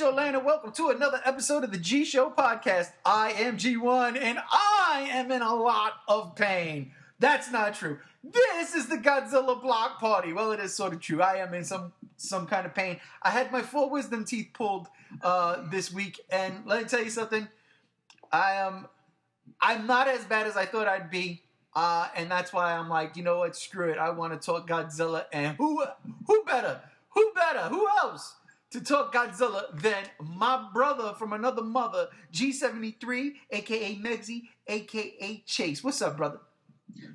Show land, and welcome to another episode of the G Show podcast. I am G1 and I am in a lot of pain. That's not true. This is the Godzilla block party. Well, it is sort of true. I am in some kind of pain. I had my 4 wisdom teeth pulled this week, and let me tell you something. I'm not as bad as I thought I'd be. And that's why I'm like, you know what, screw it. I want to talk Godzilla, and who better, who else to talk Godzilla than my brother from another mother, G73, a.k.a. Megzy, a.k.a. Chase. What's up, brother?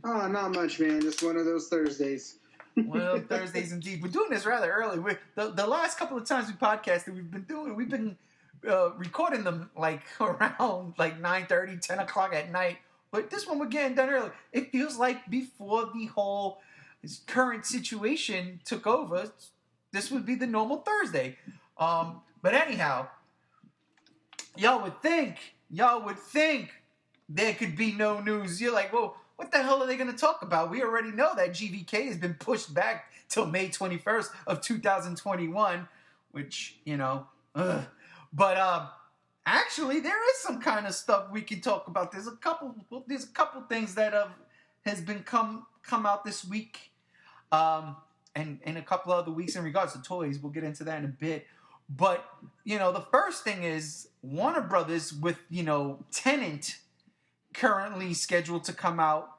Oh, not much, man. Just one of those Thursdays. One of those Thursdays indeed. We're doing this rather early. The last couple of times we podcasted, we've been recording them like around like 9:30, 10 o'clock at night. But this one we're getting done early. It feels like before the whole current situation took over, this would be the normal Thursday. But anyhow, y'all would think there could be no news. You're like, well, what the hell are they going to talk about? We already know that GVK has been pushed back till May 21st of 2021, which, you know, But actually, there is some kind of stuff we can talk about. There's a couple things that has been come out this week, and a couple other weeks in regards to toys. We'll get into that in a bit. But you know, the first thing is Warner Brothers with Tenet currently scheduled to come out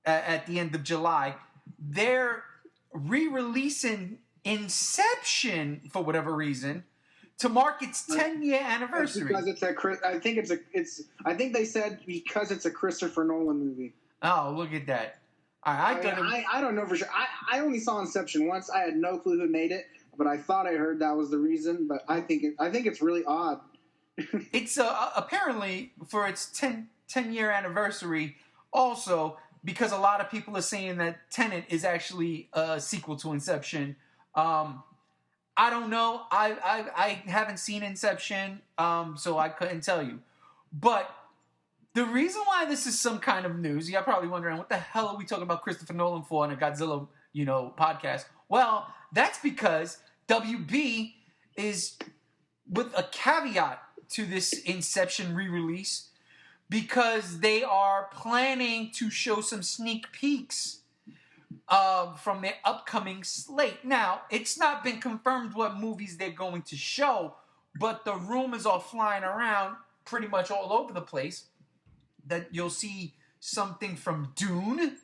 at the end of July. They're re-releasing Inception for whatever reason to mark its 10-year anniversary. Because I think they said because it's a Christopher Nolan movie. Oh, look at that! I don't know for sure. I only saw Inception once. I had no clue who made it, but I thought I heard that was the reason. But I think it's really odd. It's apparently for its 10-year anniversary. Also, because a lot of people are saying that Tenet is actually a sequel to Inception. I don't know. I haven't seen Inception, so I couldn't tell you. But the reason why this is some kind of news, you're probably wondering, what the hell are we talking about Christopher Nolan for on a Godzilla, podcast? Well, that's because WB is with a caveat to this Inception re-release because they are planning to show some sneak peeks from their upcoming slate. Now, it's not been confirmed what movies they're going to show, but the rumors are flying around pretty much all over the place that you'll see something from Dune,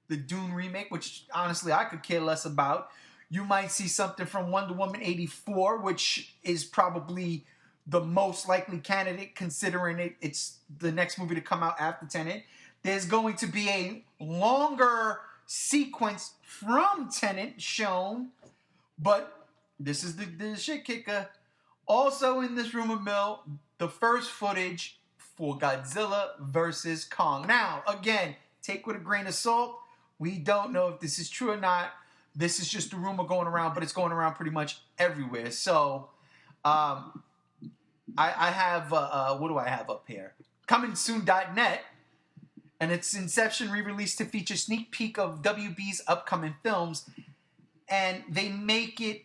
the Dune remake, which honestly I could care less about. You might see something from Wonder Woman 84, which is probably the most likely candidate considering it's the next movie to come out after Tenet. There's going to be a longer sequence from Tenet shown, but this is the shit kicker. Also in this rumor mill, the first footage for Godzilla vs. Kong. Now, again, take with a grain of salt. We don't know if this is true or not. This is just a rumor going around, but it's going around pretty much everywhere. So, I have, what do I have up here? ComingSoon.net. And it's Inception re-released to feature sneak peek of WB's upcoming films, and they make it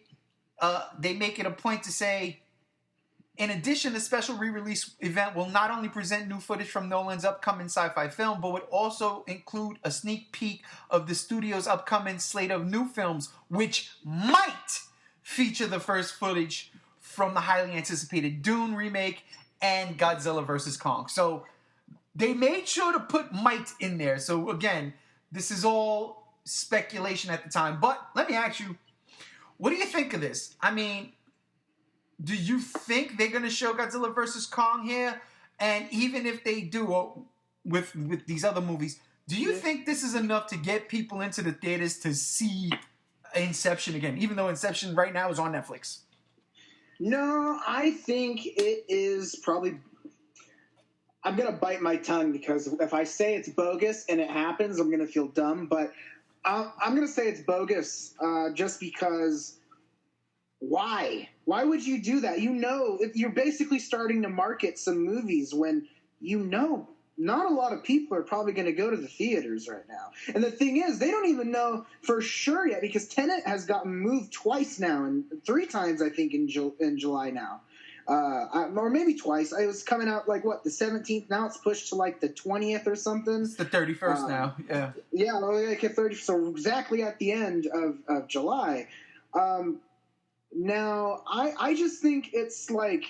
a point to say, in addition, the special re-release event will not only present new footage from Nolan's upcoming sci-fi film, but would also include a sneak peek of the studio's upcoming slate of new films, which might feature the first footage from the highly anticipated Dune remake and Godzilla vs. Kong. So they made sure to put might in there. So again, this is all speculation at the time. But let me ask you, what do you think of this? I mean, do you think they're going to show Godzilla vs. Kong here? And even if they do with these other movies, do you think this is enough to get people into the theaters to see Inception again? Even though Inception right now is on Netflix. No, I think it is probably... I'm going to bite my tongue because if I say it's bogus and it happens, I'm going to feel dumb. But I'm going to say it's bogus just because... Why? Why would you do that? You're basically starting to market some movies when not a lot of people are probably going to go to the theaters right now. And the thing is, they don't even know for sure yet because Tenet has gotten moved twice now and 3 times, I think, in July now. or maybe twice. It was coming out like what, the 17th. Now it's pushed to like the 20th or something. It's the 31st now. Yeah. Yeah, like 30. So exactly at the end of July. Now I just think it's like,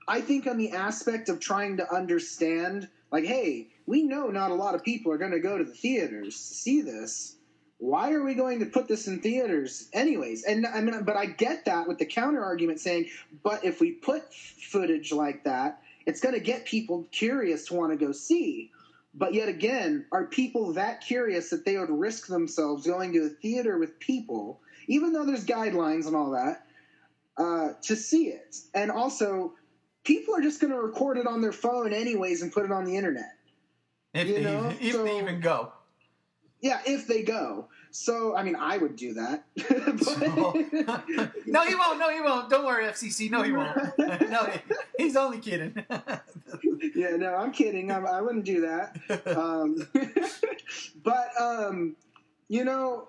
I think on the aspect of trying to understand, like, hey, we know not a lot of people are going to go to the theaters to see this. Why are we going to put this in theaters anyways? And I mean, but I get that with the counter argument saying, but if we put footage like that, it's going to get people curious to want to go see. But yet again, are people that curious that they would risk themselves going to a theater with people, even though there's guidelines and all that, to see it? And also, people are just going to record it on their phone anyways and put it on the internet. If they even go. Yeah, if they go. So, I mean, I would do that. No, he won't. No, he won't. Don't worry, FCC. No, he won't. No, he's only kidding. Yeah, no, I'm kidding. I wouldn't do that. But, you know,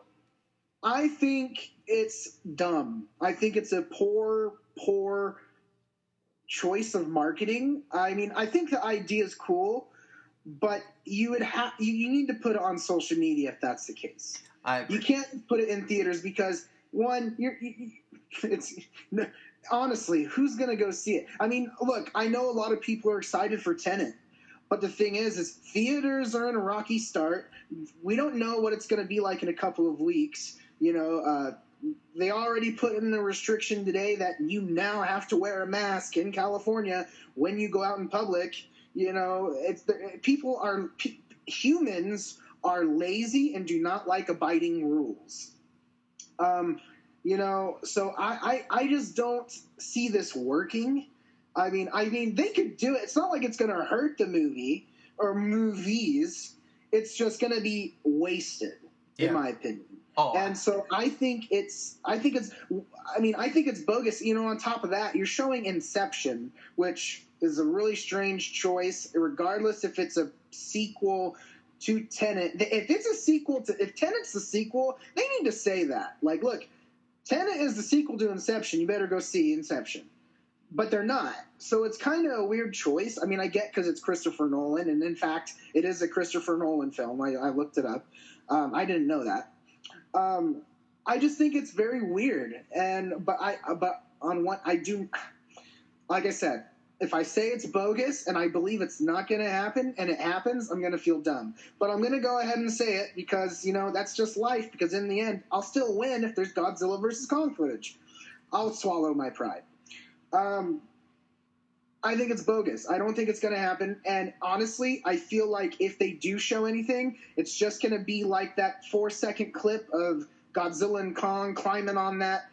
I think it's dumb. I think it's a poor choice of marketing. I mean, I think the idea is cool, but you need to put it on social media if that's the case. You can't put it in theaters because, one, honestly, who's going to go see it? I mean, look, I know a lot of people are excited for Tenet, but the thing is theaters are in a rocky start. We don't know what it's going to be like in a couple of weeks. You know, they already put in the restriction today that you now have to wear a mask in California when you go out in public. You know, humans are lazy and do not like abiding rules. You know, so I just don't see this working. I mean, they could do it. It's not like it's going to hurt the movie or movies. It's just going to be wasted, in my opinion. Oh. And so I think it's bogus. You know, on top of that, you're showing Inception, which is a really strange choice, regardless if it's a sequel to Tenet. If Tenet's the sequel, they need to say that. Like, look, Tenet is the sequel to Inception. You better go see Inception. But they're not. So it's kind of a weird choice. I mean, I get because it's Christopher Nolan, and in fact, it is a Christopher Nolan film. I looked it up. I didn't know that. I just think it's very weird. But on what I do, like I said, if I say it's bogus and I believe it's not going to happen and it happens, I'm going to feel dumb. But I'm going to go ahead and say it because, you know, that's just life. Because in the end, I'll still win if there's Godzilla vs. Kong footage. I'll swallow my pride. I think it's bogus. I don't think it's going to happen. And honestly, I feel like if they do show anything, it's just going to be like that 4-second clip of Godzilla and Kong climbing on that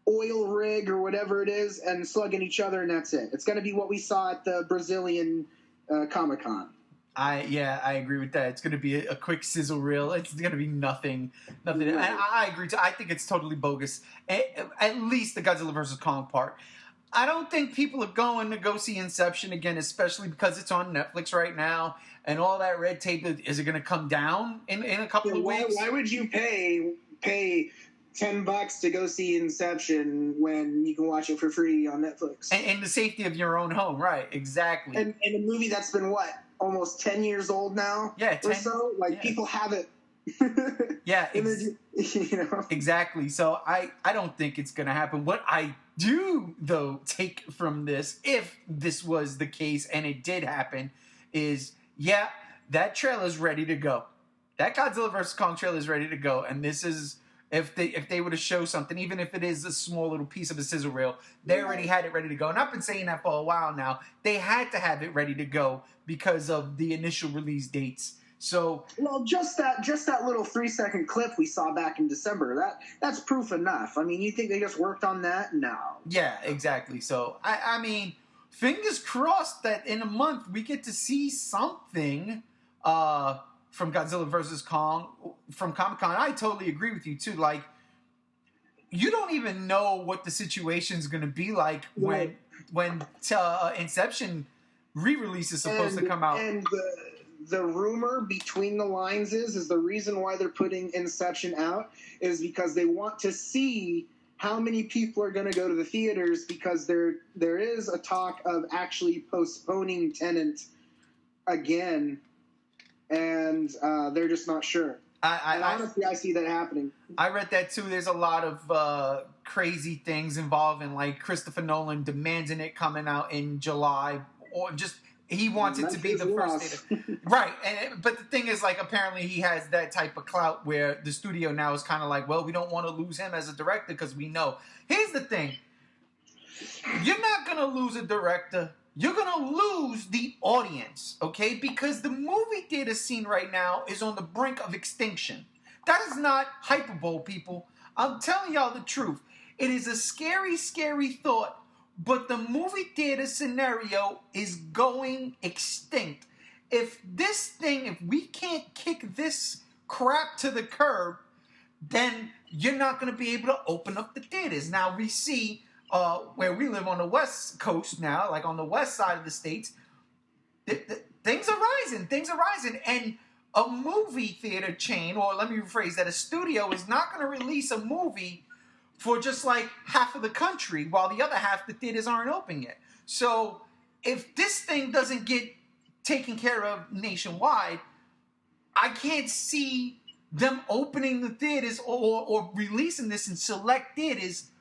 oil rig or whatever it is and slugging each other, and that's it. It's going to be what we saw at the Brazilian Comic-Con. I agree with that. It's going to be a quick sizzle reel. It's going to be nothing. Right. And I agree. I think it's totally bogus. At least the Godzilla vs. Kong part. I don't think people are going to go see Inception again, especially because it's on Netflix right now, and all that red tape. Is it going to come down in a couple of weeks? Why would you pay $10 to go see Inception when you can watch it for free on Netflix? And the safety of your own home, right? Exactly. And a movie that's been almost 10 years old now? Yeah, 10, or so. People have it. Yeah, you know? Exactly. So I don't think it's going to happen. What I do, though, take from this, if this was the case and it did happen, is, that trailer's ready to go. That Godzilla vs. Kong trailer is ready to go. And this is, if they were to show something, even if it is a small little piece of a sizzle reel, they already had it ready to go. And I've been saying that for a while now. They had to have it ready to go because of the initial release dates. So, well, just that little 3-second clip we saw back in December, that's proof enough. I mean, you think they just worked on that? No. Yeah, exactly. So, I mean, fingers crossed that in a month we get to see something from Godzilla vs. Kong from Comic-Con. I totally agree with you, too. Like, you don't even know what the situation's going to be like when Inception re-release is supposed to come out. And the rumor between the lines is the reason why they're putting Inception out is because they want to see how many people are going to go to the theaters, because there is a talk of actually postponing Tenet again, and they're just not sure. Honestly, I see that happening. I read that too. There's a lot of crazy things involving, like Christopher Nolan demanding it coming out in July, or just he wants it to be the first theater. Right. But the thing is, like, apparently he has that type of clout where the studio now is kind of like, well, we don't want to lose him as a director because we know. Here's the thing. You're not going to lose a director. You're going to lose the audience, okay? Because the movie theater scene right now is on the brink of extinction. That is not hyperbole, people. I'm telling y'all the truth. It is a scary, scary thought, but the movie theater scenario is going extinct. If we can't kick this crap to the curb, then you're not going to be able to open up the theaters. Now, we see where we live on the West Coast now, like on the west side of the states, things are rising. And a movie theater chain, or let me rephrase that, a studio is not going to release a movie for just like half of the country, while the other half, the theaters aren't open yet. So if this thing doesn't get taken care of nationwide, I can't see them opening the theaters or releasing this in select theaters,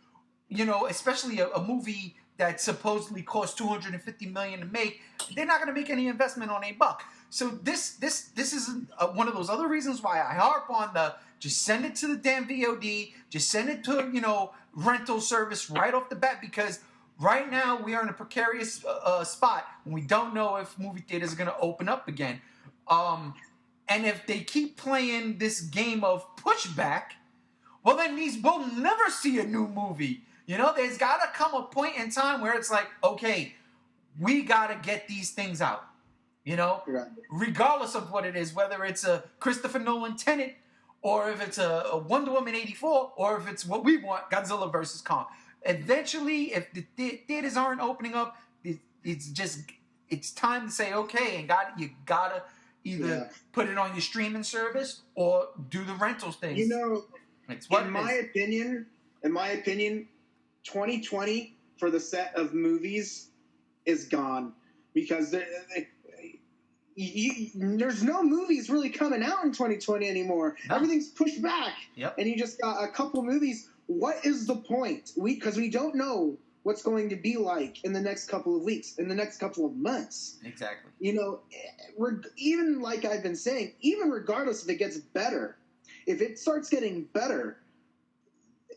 you know, especially a movie that supposedly cost $250 million to make. They're not going to make any investment on a buck. So this is one of those other reasons why I harp on the just send it to the damn VOD, just send it to, you know, rental service right off the bat, because right now we are in a precarious spot and we don't know if movie theaters are going to open up again. And if they keep playing this game of pushback, well, then we'll never see a new movie. You know, there's got to come a point in time where it's like, okay, we got to get these things out. You know, right. Regardless of what it is, whether it's a Christopher Nolan Tenet, or if it's a Wonder Woman 84, or if it's what we want, Godzilla vs. Kong. Eventually, if the theaters aren't opening up, it's time to say, okay, and you gotta either put it on your streaming service or do the rentals things. You know, in my opinion, 2020 for the set of movies is gone, because there's no movies really coming out in 2020 anymore. No. Everything's pushed back. Yep. And you just got a couple movies. What is the point? Because we don't know what's going to be like in the next couple of weeks, in the next couple of months. Exactly. You know, even like I've been saying, even regardless if it gets better, if it starts getting better,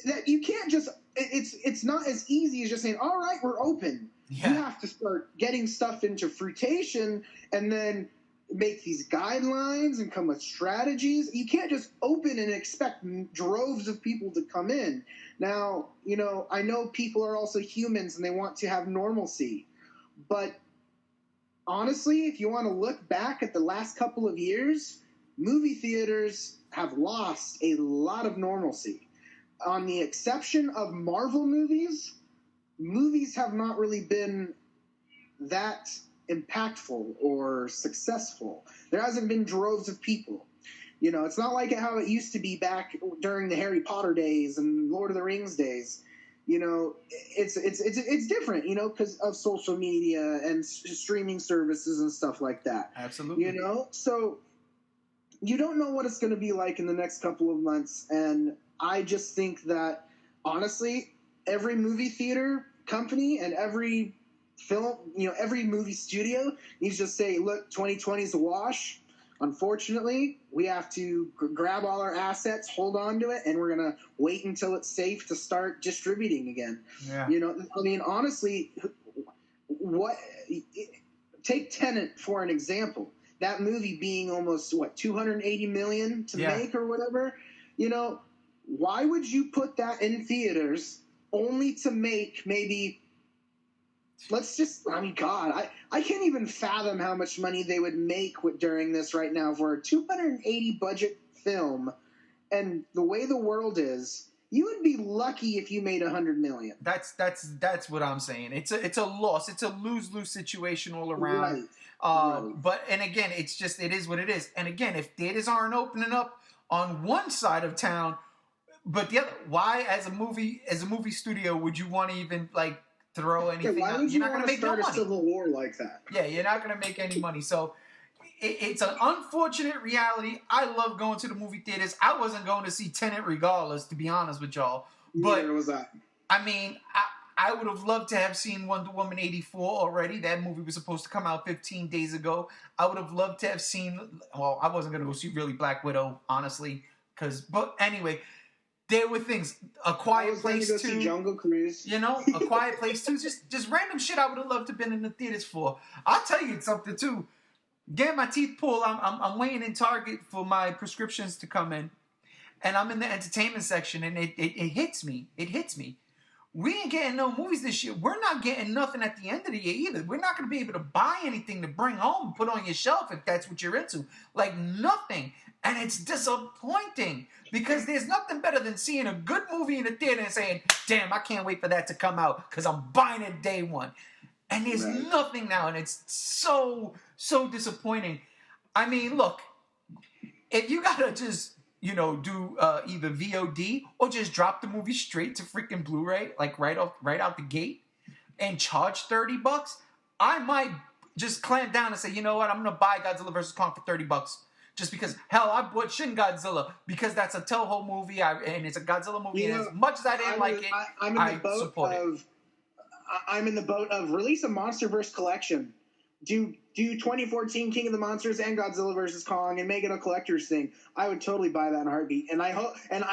that you can't just, it's not as easy as just saying, all right, we're open. Yeah. You have to start getting stuff into fruition and then make these guidelines and come with strategies. You can't just open and expect droves of people to come in. Now, you know, I know people are also humans and they want to have normalcy. But honestly, if you want to look back at the last couple of years, movie theaters have lost a lot of normalcy. On the exception of Marvel movies have not really been that impactful or successful. There hasn't been droves of people. You know, it's not like how it used to be back during the Harry Potter days and Lord of the Rings days. You know, it's different, you know, because of social media and streaming services and stuff like that. Absolutely. You know, so you don't know what it's going to be like in the next couple of months. And I just think that, honestly, every movie theater company and every film, you know, every movie studio needs to just say, look, 2020 is a wash. Unfortunately, we have to grab all our assets, hold on to it, and we're going to wait until it's safe to start distributing again. Yeah. You know, I mean, honestly, take Tenet for an example. That movie being almost, $280 million to make or whatever. You know, why would you put that in theaters only to make maybe, I can't even fathom how much money they would make during this right now for a 280 budget film. And the way the world is, you would be lucky if you made $100 million. That's what I'm saying. It's a loss. It's a lose-lose situation all around. Right. But, and again, it is what it is. And again, if theaters aren't opening up on one side of town, But the other, why as a movie studio would you want to even like throw anything? Why out? would You're you not want going to to make start no a money. civil war like that? Yeah, you're not going to make any money. So it's an unfortunate reality. I love going to the movie theaters. I wasn't going to see Tenet regardless, to be honest with y'all. But Neither was I. I mean, I would have loved to have seen Wonder Woman 84 already. That movie was supposed to come out 15 days ago. I would have loved to have seen, well, I wasn't going to go see really Black Widow, honestly. But anyway, there were things. A Quiet Place 2. See Jungle Cruise. You know, A Quiet Place 2. Just random shit I would have loved to have been in the theaters for. I'll tell you something, too. Getting my teeth pulled, I'm waiting in Target for my prescriptions to come in. And I'm in the entertainment section, and it hits me. It hits me. We ain't getting no movies this year. We're not getting nothing at the end of the year either. We're not going to be able to buy anything to bring home and put on your shelf if that's what you're into. Like nothing. And it's disappointing because there's nothing better than seeing a good movie in the theater and saying, damn, I can't wait for that to come out because I'm buying it day one. And there's nothing now, and it's so disappointing. I mean, look, if you got to just... do either VOD or just drop the movie straight to freaking Blu-ray, like right out the gate, and charge $30. I might just clamp down and say, you know what, I'm gonna buy Godzilla vs Kong for $30, just because. Hell, I bought Shin Godzilla because that's a Toho movie, and it's a Godzilla movie. And as much as I didn't like it, I support it. I'm in the boat of release a MonsterVerse collection. Do 2014 King of the Monsters and Godzilla vs Kong and make it a collector's thing. I would totally buy that in a heartbeat, and I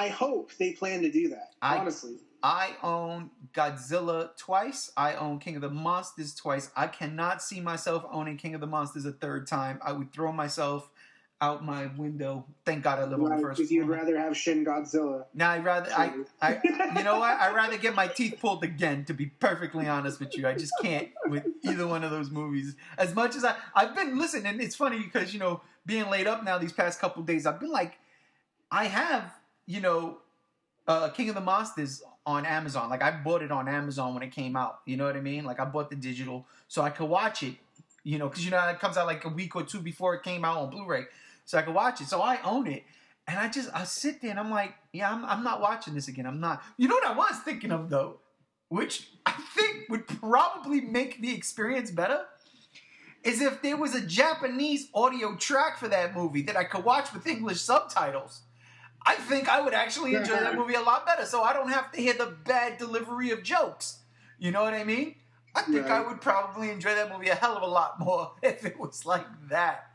hope they plan to do that. Honestly, I own Godzilla twice. I own King of the Monsters twice. I cannot see myself owning King of the Monsters a third time. I would throw myself out my window. Thank God I live on the first floor. Because you'd rather have Shin Godzilla. Now you know what? I'd rather get my teeth pulled again, to be perfectly honest with you. I just can't with either one of those movies. As much as I've been listening, and it's funny because, being laid up now these past couple of days, I've been like, I have, King of the Monsters on Amazon. Like, I bought it on Amazon when it came out. You know what I mean? Like, I bought the digital so I could watch it, because, it comes out like a week or two before it came out on Blu-ray. So I could watch it. So I own it. And I sit there and I'm like, yeah, I'm not watching this again. I'm not. You know what I was thinking of, though? Which I think would probably make the experience better? Is if there was a Japanese audio track for that movie that I could watch with English subtitles. I think I would actually enjoy that movie a lot better. So I don't have to hear the bad delivery of jokes. You know what I mean? I think I would probably enjoy that movie a hell of a lot more if it was like that.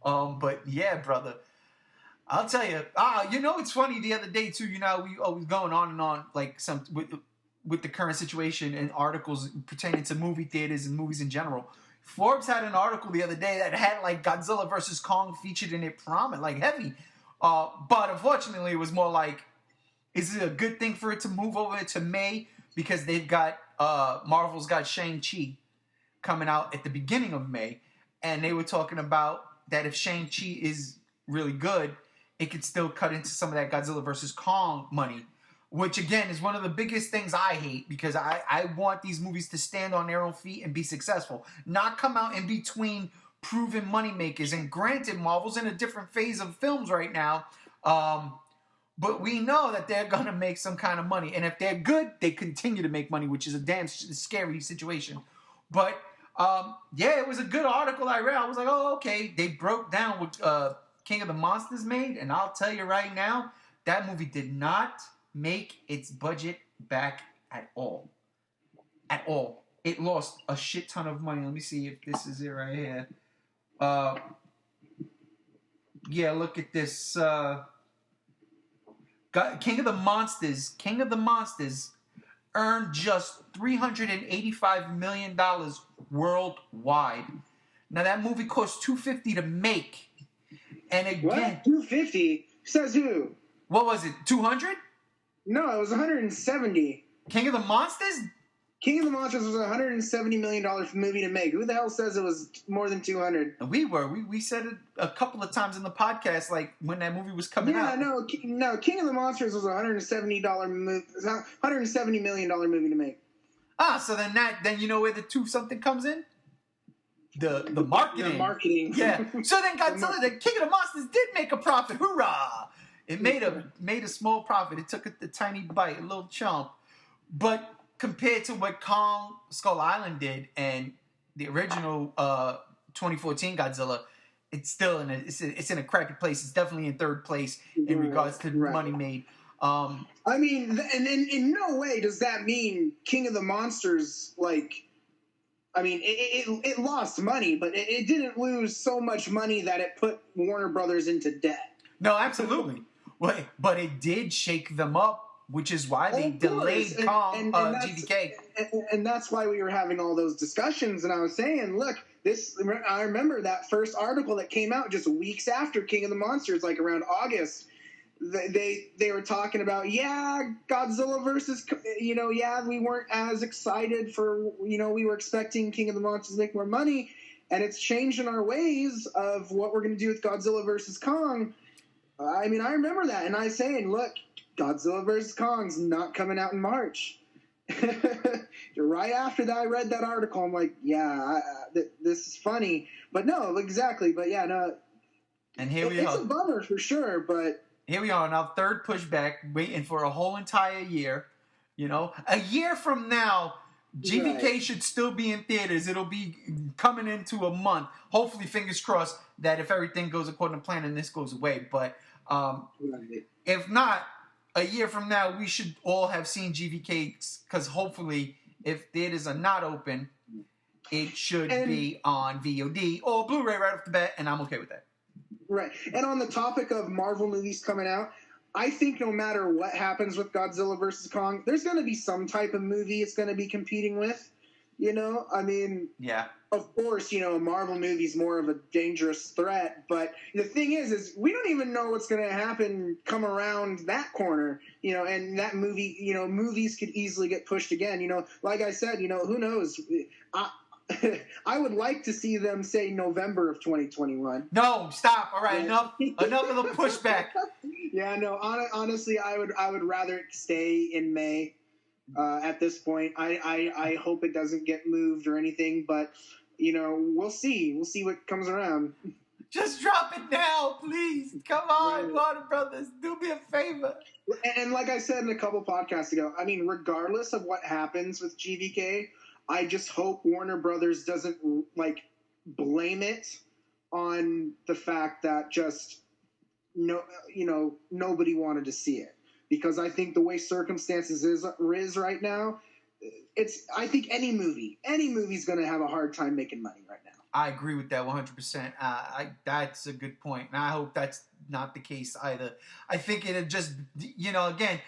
But yeah, brother, I'll tell you. It's funny the other day too. We always going on and on like with the current situation and articles pertaining to movie theaters and movies in general. Forbes had an article the other day that had like Godzilla vs Kong featured in it prominent, like heavy. But unfortunately, it was more like, is it a good thing for it to move over to May because they've got Marvel's got Shang-Chi coming out at the beginning of May, and they were talking about that if Shang-Chi is really good, it could still cut into some of that Godzilla vs. Kong money, which, again, is one of the biggest things I hate because I want these movies to stand on their own feet and be successful, not come out in between proven moneymakers. And granted, Marvel's in a different phase of films right now, but we know that they're going to make some kind of money. And if they're good, they continue to make money, which is a damn scary situation. But... it was a good article I read. I was like, oh, okay. They broke down what King of the Monsters made, and I'll tell you right now, that movie did not make its budget back at all. At all. It lost a shit ton of money. Let me see if this is it right here. Look at this. King of the Monsters earned just $385 million worldwide. Now that movie cost $250 to make, and again, what? $250? Says who? What was it? 200? No, it was 170. King of the Monsters? King of the Monsters was a $170 million movie to make. Who the hell says it was more than 200? We said it a couple of times in the podcast, like when that movie was coming out. No. King of the Monsters was a $170 million movie to make. So then you know where the 2-something comes in? The marketing. The marketing. Yeah. So then Godzilla, the King of the Monsters, did make a profit. Hoorah! It made a small profit. It took a tiny bite, a little chomp. But compared to what Kong Skull Island did and the original 2014 Godzilla, it's still in a crappy place. It's definitely in third place in regards to money made. I mean, and in no way does that mean King of the Monsters, like, I mean, it lost money, but it didn't lose so much money that it put Warner Brothers into debt. No, absolutely. But it did shake them up, which is why they delayed Kong GBK. And that's why we were having all those discussions, and I was saying, look, I remember that first article that came out just weeks after King of the Monsters, like around August. They were talking about, Godzilla versus, we weren't as excited for, we were expecting King of the Monsters to make more money, and it's changing our ways of what we're going to do with Godzilla versus Kong. I mean, I remember that, and I was saying, look, Godzilla versus Kong's not coming out in March. Right after that, I read that article. I'm like, this is funny, but no, exactly. But yeah, no. And here we are. It's a bummer for sure, but here we are on our third pushback, waiting for a whole entire year. A year from now, GBK should still be in theaters. It'll be coming into a month. Hopefully, fingers crossed that if everything goes according to plan and this goes away. But if not, a year from now, we should all have seen GBK, because hopefully, if theaters are not open, it should be on VOD or Blu-ray right off the bat, and I'm okay with that. Right. And on the topic of Marvel movies coming out, I think no matter what happens with Godzilla versus Kong, there's going to be some type of movie it's going to be competing with. I mean, of course, a Marvel movie is more of a dangerous threat. But the thing is we don't even know what's going to happen come around that corner, and that movie, movies could easily get pushed again. Like I said, who knows? I would like to see them say November of 2021. No, stop. All right, enough of the pushback. Yeah, no, honestly, I would rather stay in May. At this point, I hope it doesn't get moved or anything, but we'll see. We'll see what comes around. Just drop it now, please. Come on, Warner Brothers, do me a favor. And like I said in a couple podcasts ago, I mean, regardless of what happens with GVK, I just hope Warner Brothers doesn't blame it on the fact that just nobody wanted to see it. Because I think the way circumstances is right now, I think any movie's going to have a hard time making money right now. I agree with that 100%. That's a good point, and I hope that's not the case either. I think it'll just, again,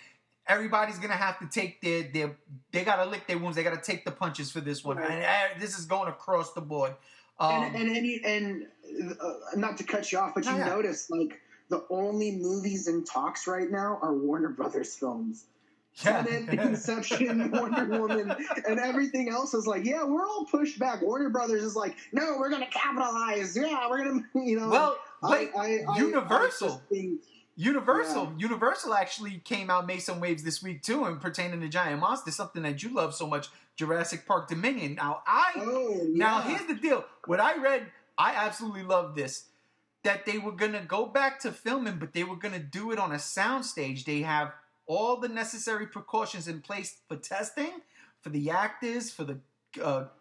everybody's going to have to take they got to lick their wounds. They got to take the punches for this one, and this is going across the board. And not to cut you off, but notice the only movies in talks right now are Warner Brothers films. Tenet, Inception, Wonder Woman, and everything else is we're all pushed back. Warner Brothers is no, we're going to capitalize. Yeah, we're going to, Well, wait, Universal actually came out, made some waves this week too, and pertaining to giant monsters, something that you love so much, Jurassic Park Dominion. Now, here's the deal. What I read, I absolutely love this. That they were going to go back to filming, but they were going to do it on a soundstage. They have all the necessary precautions in place for testing, for the actors, for the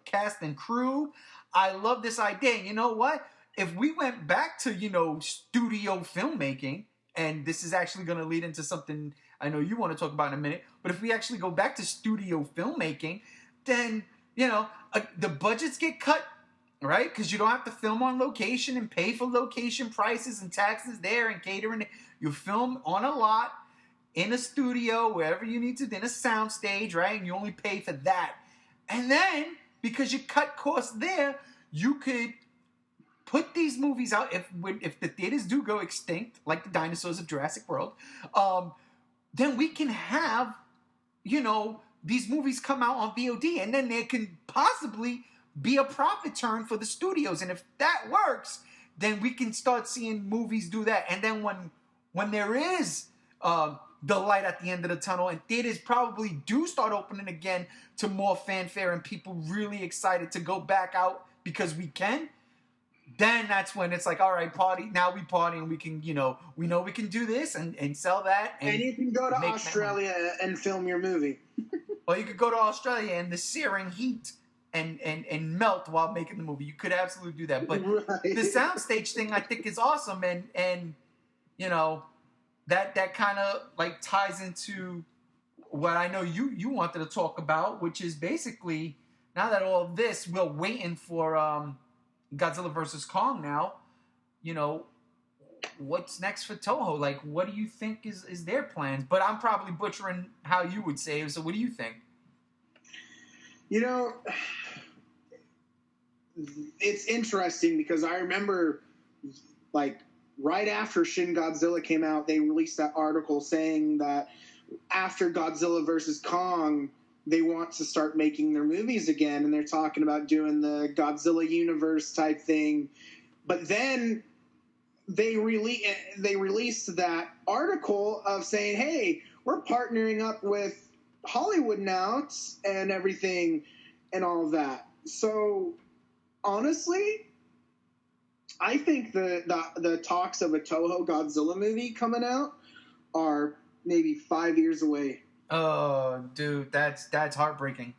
cast and crew. I love this idea. You know what? If we went back to, studio filmmaking, and this is actually going to lead into something I know you want to talk about in a minute, but if we actually go back to studio filmmaking, then, the budgets get cut. Right? Because you don't have to film on location and pay for location prices and taxes there and catering. You film on a lot, in a studio, wherever you need to, in a sound stage, right? And you only pay for that. And then, because you cut costs there, you could put these movies out. If the theaters do go extinct, like the dinosaurs of Jurassic World, then we can have, these movies come out on VOD. And then there can possibly be a profit turn for the studios, and if that works, then we can start seeing movies do that. And then when there is the light at the end of the tunnel, and theaters probably do start opening again to more fanfare and people really excited to go back out because we can, then that's when it's like, all right, party. Now we party and we can, we know we can do this and sell that. And you can go to Australia and film your movie. Or you could go to Australia in the searing heat and melt while making the movie. You could absolutely do that. But the soundstage thing I think is awesome, and that kind of like ties into what I know you wanted to talk about, which is basically now that all of this, we're waiting for Godzilla vs. Kong now, what's next for Toho? Like, what do you think is their plans? But I'm probably butchering how you would say it, so what do you think? It's interesting because I remember, like, right after Shin Godzilla came out, they released that article saying that after Godzilla vs. Kong, they want to start making their movies again, and they're talking about doing the Godzilla universe type thing. But then they released that article of saying, hey, we're partnering up with Hollywood now and everything and all of that. So honestly, I think the talks of a Toho Godzilla movie coming out are maybe 5 years away. Oh, dude, that's heartbreaking.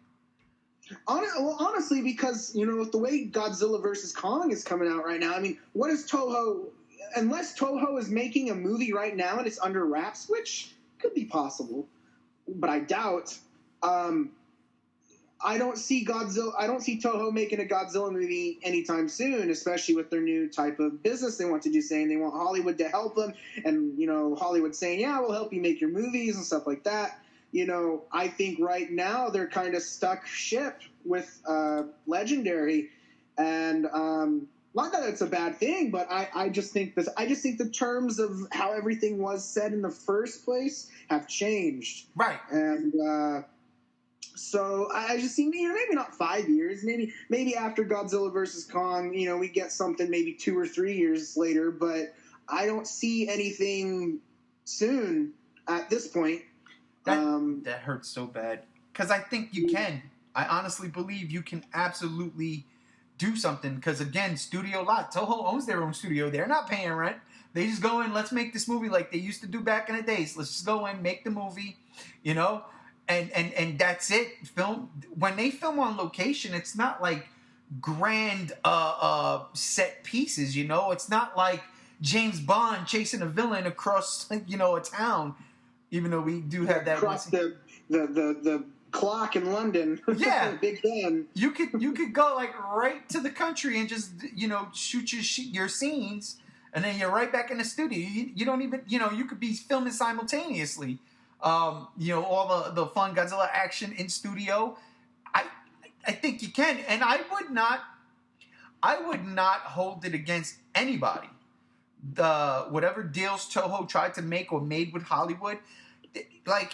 Honestly, because, with the way Godzilla vs. Kong is coming out right now, I mean, what is Toho... Unless Toho is making a movie right now and it's under wraps, which could be possible, but I doubt. I don't see Toho making a Godzilla movie anytime soon, especially with their new type of business they want to do, saying they want Hollywood to help them, and Hollywood saying, yeah, we'll help you make your movies and stuff like that. I think right now they're kind of stuck ship with Legendary, and not that it's a bad thing, but I just think the terms of how everything was said in the first place have changed. Right. And so I just think, maybe not 5 years, maybe after Godzilla vs. Kong, we get something maybe 2 or 3 years later, but I don't see anything soon at this point. That hurts so bad, because I think you can. I honestly believe you can absolutely do something, because again, studio lot. Toho owns their own studio. They're not paying rent. They just go in, let's make this movie like they used to do back in the days. Let's just go in, make the movie, and that's it. When they film on location, it's not like grand set pieces, It's not like James Bond chasing a villain across a town, even though we do have that across the clock in London. Yeah. Big Ben. You could go like right to the country and just shoot your scenes, and then you're right back in the studio. You don't even you could be filming simultaneously. All the fun Godzilla action in studio. I think you can, and I would not hold it against anybody. Whatever deals Toho tried to make or made with Hollywood, like,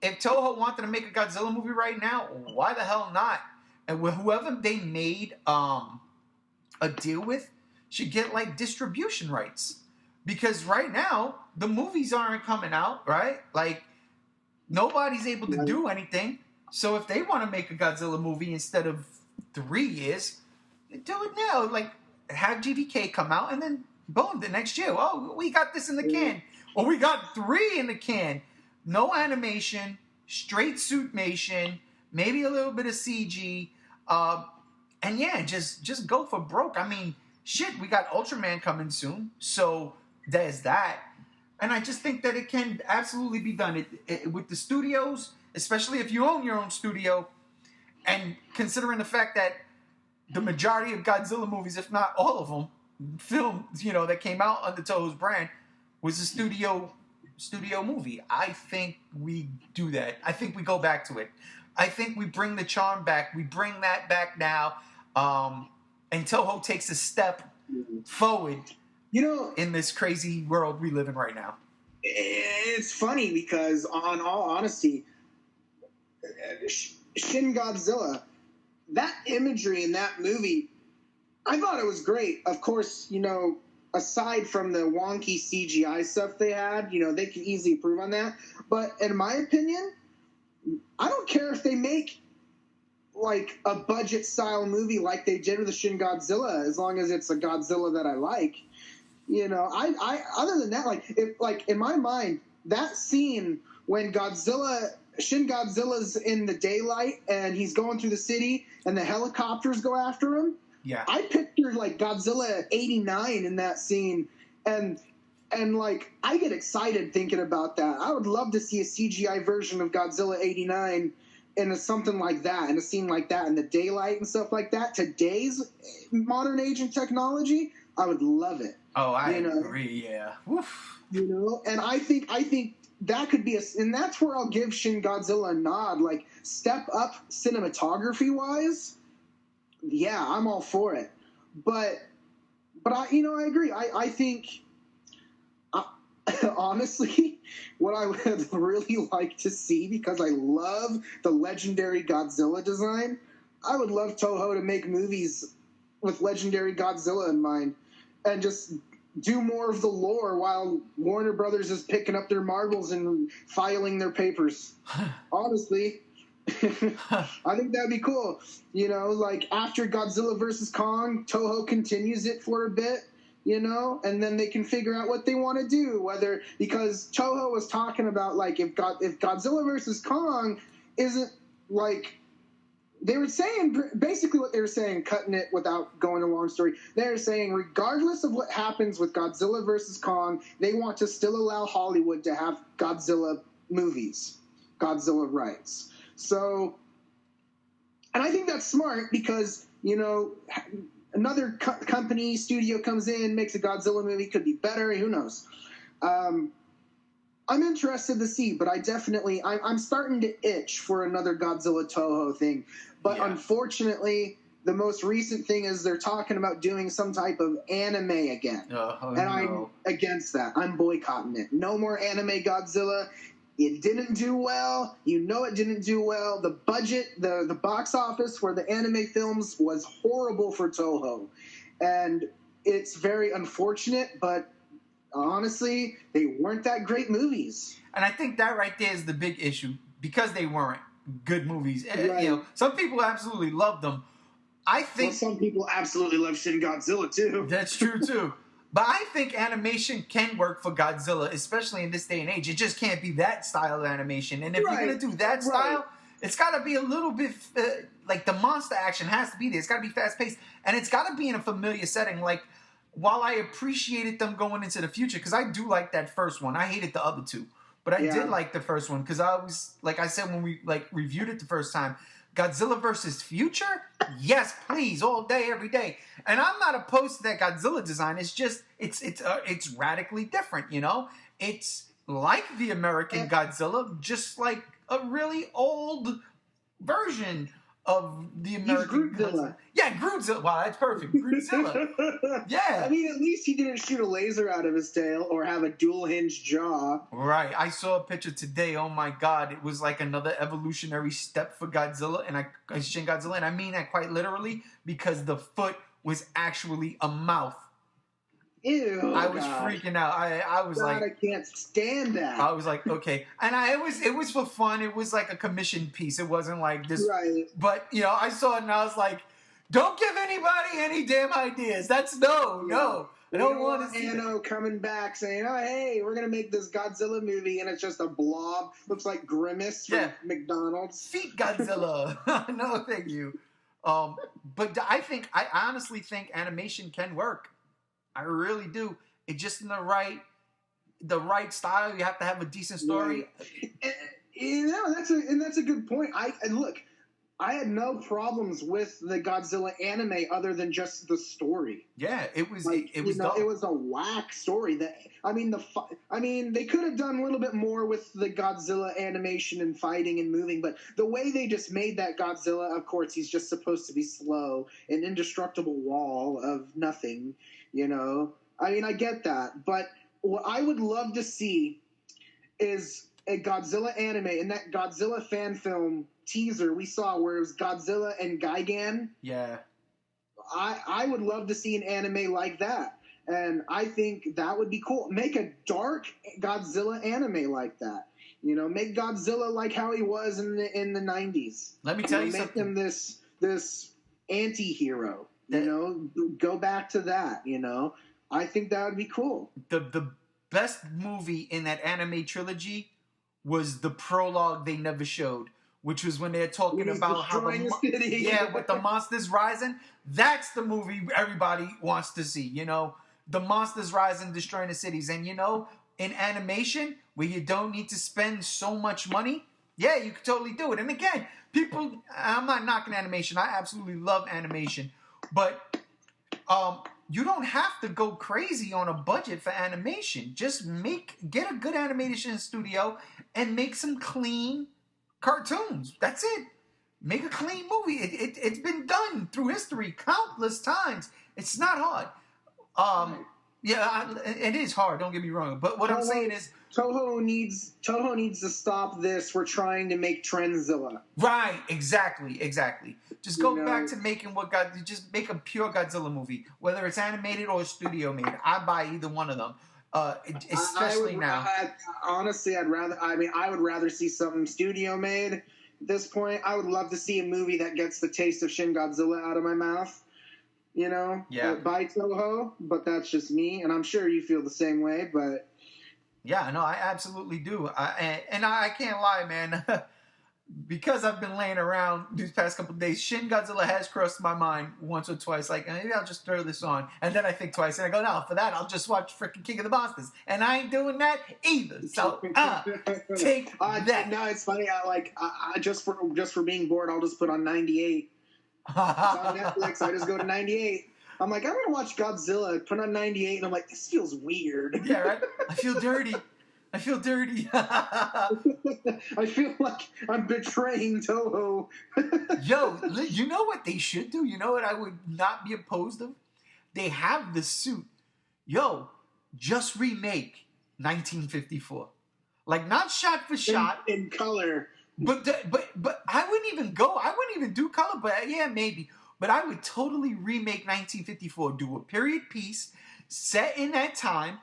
if Toho wanted to make a Godzilla movie right now, why the hell not? And whoever they made a deal with should get like distribution rights, because right now the movies aren't coming out, right? Like, nobody's able to do anything. So if they want to make a Godzilla movie instead of 3 years, do it now. Like, have GBK come out and then boom, the next year, oh, we got this in the can, or we got 3 in the can. No animation, straight suitmation, maybe a little bit of CG, and yeah, just go for broke. I mean, shit, we got Ultraman coming soon, so there's that. And I just think that it can absolutely be done with the studios, especially if you own your own studio, and considering the fact that the majority of Godzilla movies, if not all of them, filmed, that came out under Toho's brand, was a studio movie. I think we do that. I think we go back to it. I think we bring the charm back. We bring that back now, and Toho takes a step forward. In this crazy world we live in right now. It's funny because, on all honesty, Shin Godzilla, that imagery in that movie, I thought it was great. Of course, aside from the wonky CGI stuff they had, they can easily improve on that. But in my opinion, I don't care if they make like a budget style movie like they did with the Shin Godzilla, as long as it's a Godzilla that I like. You know, I other than that, like in my mind, that scene when Shin Godzilla's in the daylight and he's going through the city and the helicopters go after him. Yeah. I pictured like Godzilla 89 in that scene, and like I get excited thinking about that. I would love to see a CGI version of Godzilla 89 in something like that, in a scene like that, in the daylight and stuff like that. Today's modern age and technology, I would love it. Oh, I agree. Yeah. Oof. You know, and I think that could be and that's where I'll give Shin Godzilla a nod. Like, step up cinematography wise. Yeah, I'm all for it. But I agree. I think, honestly, what I would really like to see, because I love the legendary Godzilla design, I would love Toho to make movies with legendary Godzilla in mind and just do more of the lore while Warner Brothers is picking up their marbles and filing their papers. Honestly. I think that'd be cool. You know, like after Godzilla vs. Kong, Toho continues it for a bit, you know, and then they can figure out what they want to do. Because Toho was talking about, like, if Godzilla vs. Kong isn't, like, they were saying basically what they were saying, cutting it without going a long story. They're saying regardless of what happens with Godzilla vs. Kong, they want to still allow Hollywood to have Godzilla movies, Godzilla rights. So, and I think that's smart because, you know, another company, studio comes in, makes a Godzilla movie, could be better, who knows. I'm interested to see, but I'm starting to itch for another Godzilla Toho thing. But unfortunately, the most recent thing is they're talking about doing some type of anime again. I'm against that. I'm boycotting it. No more anime Godzilla. It didn't do well. You know it didn't do well. The budget, the box office for the anime films was horrible for Toho. And it's very unfortunate, but honestly, they weren't that great movies. And I think that right there is the big issue, because they weren't good movies. Right. You know, some people absolutely loved them. I think some people absolutely love Shin Godzilla too. That's true too. But I think animation can work for Godzilla, especially in this day and age. It just can't be that style of animation. And if you're going to do that style, it's got to be a little bit, like the monster action has to be there. It's got to be fast-paced. And it's got to be in a familiar setting. Like, while I appreciated them going into the future, because I do like that first one. I hated the other two. But I did like the first one, because I was, like I said when we reviewed it the first time, Godzilla versus Future? Yes, please, all day, every day. And I'm not opposed to that Godzilla design. It's just, it's radically different, you know? It's like the American Godzilla, just like a really old version of the American Godzilla. Yeah, Grootzilla. Wow, that's perfect. Grootzilla. Yeah. I mean, at least he didn't shoot a laser out of his tail or have a dual-hinged jaw. Right. I saw a picture today. Oh my God. It was like another evolutionary step for Godzilla, and Shin Godzilla. And I mean that quite literally, because the foot was actually a mouth. Ew! I was freaking out. I was like, I can't stand that. I was like, okay, and it was for fun. It was like a commission piece. It wasn't like this. Right. But you know, I saw it and I was like, don't give anybody any damn ideas. That's no. I don't want to see Anno coming back saying, "Oh, hey, we're gonna make this Godzilla movie," and it's just a blob. Looks like Grimace from McDonald's. Feet Godzilla. No, thank you. But I honestly think animation can work. I really do. It's just in the right style. You have to have a decent story. Right. You know, that's a good point. I had no problems with the Godzilla anime other than just the story. Yeah, it was it was a whack story. They could have done a little bit more with the Godzilla animation and fighting and moving, but the way they just made that Godzilla, of course, he's just supposed to be slow, an indestructible wall of nothing, you know. I mean, I get that, but what I would love to see is a Godzilla anime, and that Godzilla fan film teaser we saw where it was Godzilla and Gigan. Yeah. I would love to see an anime like that. And I think that would be cool. Make a dark Godzilla anime like that. You know, make Godzilla like how he was in the 90s. Let me tell you make something. him this anti-hero. You know, go back to that, you know. I think that would be cool. The best movie in that anime trilogy was the prologue they never showed, which was when they're talking about how the city. with the monsters rising. That's the movie everybody wants to see, you know. The monsters rising, destroying the cities. And, you know, in animation, where you don't need to spend so much money, yeah, you can totally do it. And again, people, I'm not knocking animation. I absolutely love animation. But you don't have to go crazy on a budget for animation. Just get a good animation studio and make some clean cartoons. That's it. Make a clean movie. It's been done through history countless times. It's not hard. It is hard. Don't get me wrong. But what I'm saying is, Toho needs to stop this. We're trying to make Trendzilla. Right. Exactly. Just go back to making just make a pure Godzilla movie, whether it's animated or studio made. I buy either one of them. Especially now. Honestly, I would rather see something studio made at this point. I would love to see a movie that gets the taste of Shin Godzilla out of my mouth. You know, by Toho, but that's just me, and I'm sure you feel the same way. But yeah, no, I absolutely do. I can't lie, man. Because I've been laying around these past couple of days, Shin Godzilla has crossed my mind once or twice. Like, maybe I'll just throw this on. And then I think twice, and I go, no, for that, I'll just watch freaking King of the Monsters. And I ain't doing that either. So, take that. No, it's funny. I just for being bored, I'll just put on 98. It's on Netflix. I just go to 98. I'm like, I'm going to watch Godzilla, put on 98, and I'm like, this feels weird. Yeah, right? I feel dirty. I feel like I'm betraying Toho. Yo, you know what they should do? You know what I would not be opposed of? They have the suit. Yo, just remake 1954. Like, not shot for shot. In color. But I wouldn't even go. I wouldn't even do color, but yeah, maybe. But I would totally remake 1954. Do a period piece set in that time.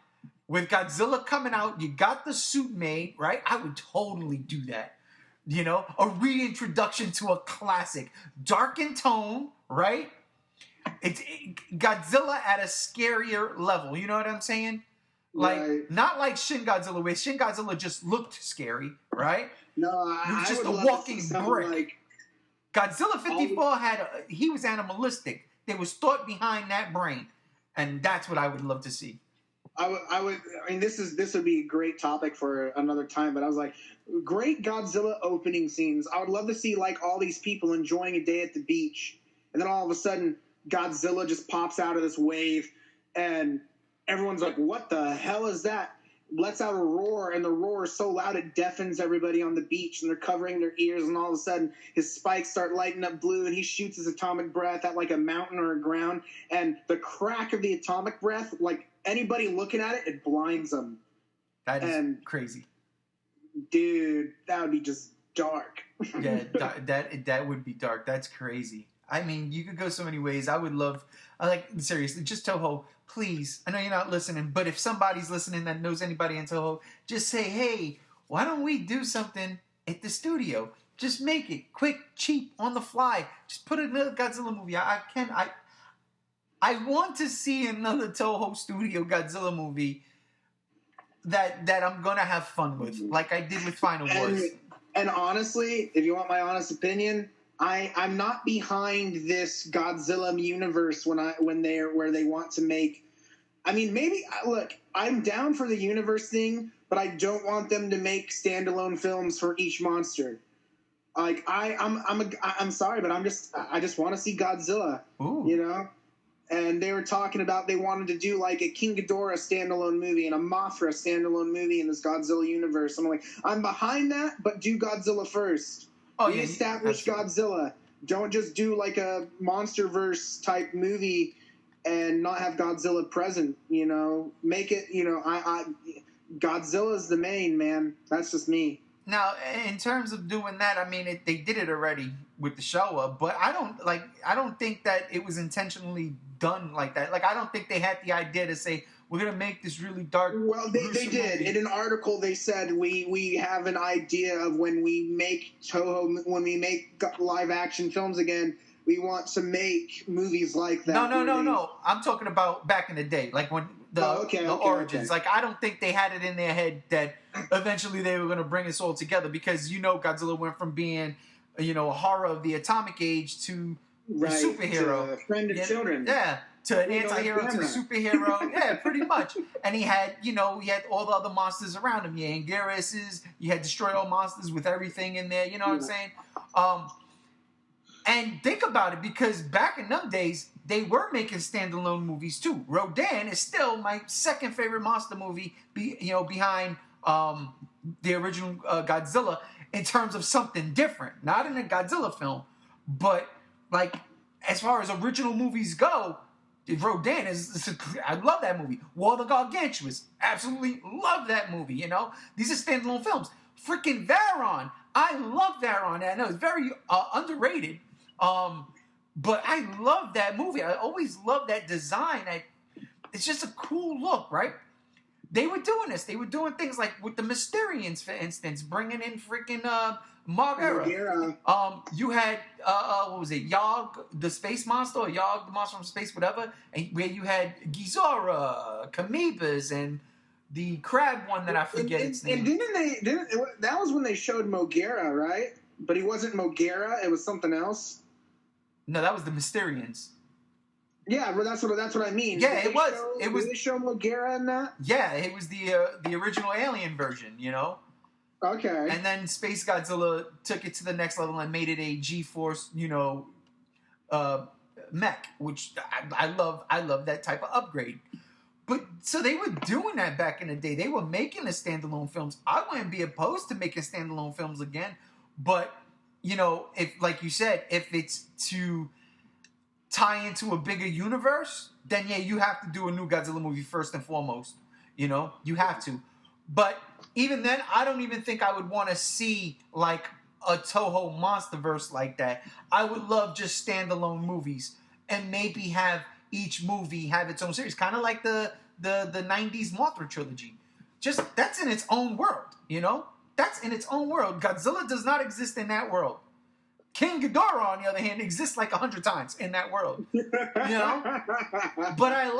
With Godzilla coming out, you got the suit made, right? I would totally do that. You know, a reintroduction to a classic. Dark in tone, right? It's Godzilla at a scarier level. You know what I'm saying? Like, right. Not like Shin Godzilla, where Shin Godzilla just looked scary, right? No, he was just a walking brick. Like, Godzilla 54 he was animalistic. There was thought behind that brain. And that's what I would love to see. I mean, this would be a great topic for another time, but I was like, great Godzilla opening scenes. I would love to see, like, all these people enjoying a day at the beach, and then all of a sudden, Godzilla just pops out of this wave, and everyone's like, what the hell is that? Lets out a roar, and the roar is so loud it deafens everybody on the beach, and they're covering their ears, and all of a sudden his spikes start lighting up blue, and he shoots his atomic breath at like a mountain or a ground, and the crack of the atomic breath, like anybody looking at it, it blinds them. That is crazy. Dude, that would be just dark. Yeah, that would be dark. That's crazy. I mean, you could go so many ways. Seriously, just Toho, please. I know you're not listening, but if somebody's listening that knows anybody in Toho, just say, hey, why don't we do something at the studio? Just make it quick, cheap, on the fly. Just put another Godzilla movie. I want to see another Toho Studio Godzilla movie that I'm gonna have fun with, like I did with Final Wars. And honestly, if you want my honest opinion, I'm not behind this Godzilla universe where they want to make. I mean, look, I'm down for the universe thing, but I don't want them to make standalone films for each monster. Like I'm sorry, but I just want to see Godzilla. Ooh. You know. And they were talking about they wanted to do like a King Ghidorah standalone movie and a Mothra standalone movie in this Godzilla universe. I'm like, I'm behind that, but do Godzilla first. Reestablish Godzilla. Don't just do like a MonsterVerse type movie and not have Godzilla present. You know, make it. You know, Godzilla's the main man. That's just me. Now, in terms of doing that, I mean, they did it already with the Showa, but I don't think that it was intentionally done like that. Like, I don't think they had the idea to say, we're going to make this really dark. Well, they did. Movie. In an article, they said we have an idea of when we make live action films again, we want to make movies like that. No. I'm talking about back in the day, like when the origins. Like, I don't think they had it in their head that eventually they were going to bring us all together, because Godzilla went from being a horror of the atomic age to a superhero, to friend of children. Yeah. To an anti-hero, to a superhero. Yeah, pretty much. And he had all the other monsters around him. You had Anguirus, you had Destroy All Monsters with everything in there. You know what I'm saying? And think about it, because back in them days, they were making standalone movies too. Rodan is still my second favorite monster movie, behind the original Godzilla, in terms of something different. Not in a Godzilla film, but like as far as original movies go, Rodan I love that movie. War of the Gargantuous, absolutely love that movie. These are standalone films. Freaking Varon, I love Varon. I know it's very underrated, but I love that movie. I always loved that design. It's just a cool look, right? They were doing this. They were doing things like with the Mysterians, for instance, bringing in freaking Margera. You had what was it, Yog the space monster, or Yog the monster from space, whatever, and where you had Ghidorah, Camoebas, and the crab one that I forget its name. And that was when they showed Mogera, right? But he wasn't Mogera. It was something else. No, that was the Mysterians. Yeah, well, that's what I mean. Yeah, it was. Did they show Mogera in that? Yeah, it was the original Alien version. Okay. And then Space Godzilla took it to the next level and made it a G-Force, mech, which I love. I love that type of upgrade. But so they were doing that back in the day. They were making the standalone films. I wouldn't be opposed to making standalone films again. But if, like you said, if it's to tie into a bigger universe, then yeah, you have to do a new Godzilla movie first and foremost. You have to. But even then, I don't even think I would want to see like a Toho MonsterVerse like that. I would love just standalone movies, and maybe have each movie have its own series, kind of like the 90s Mothra trilogy. Just that's in its own world, That's in its own world. Godzilla does not exist in that world. King Ghidorah, on the other hand, exists like 100 times in that world, But I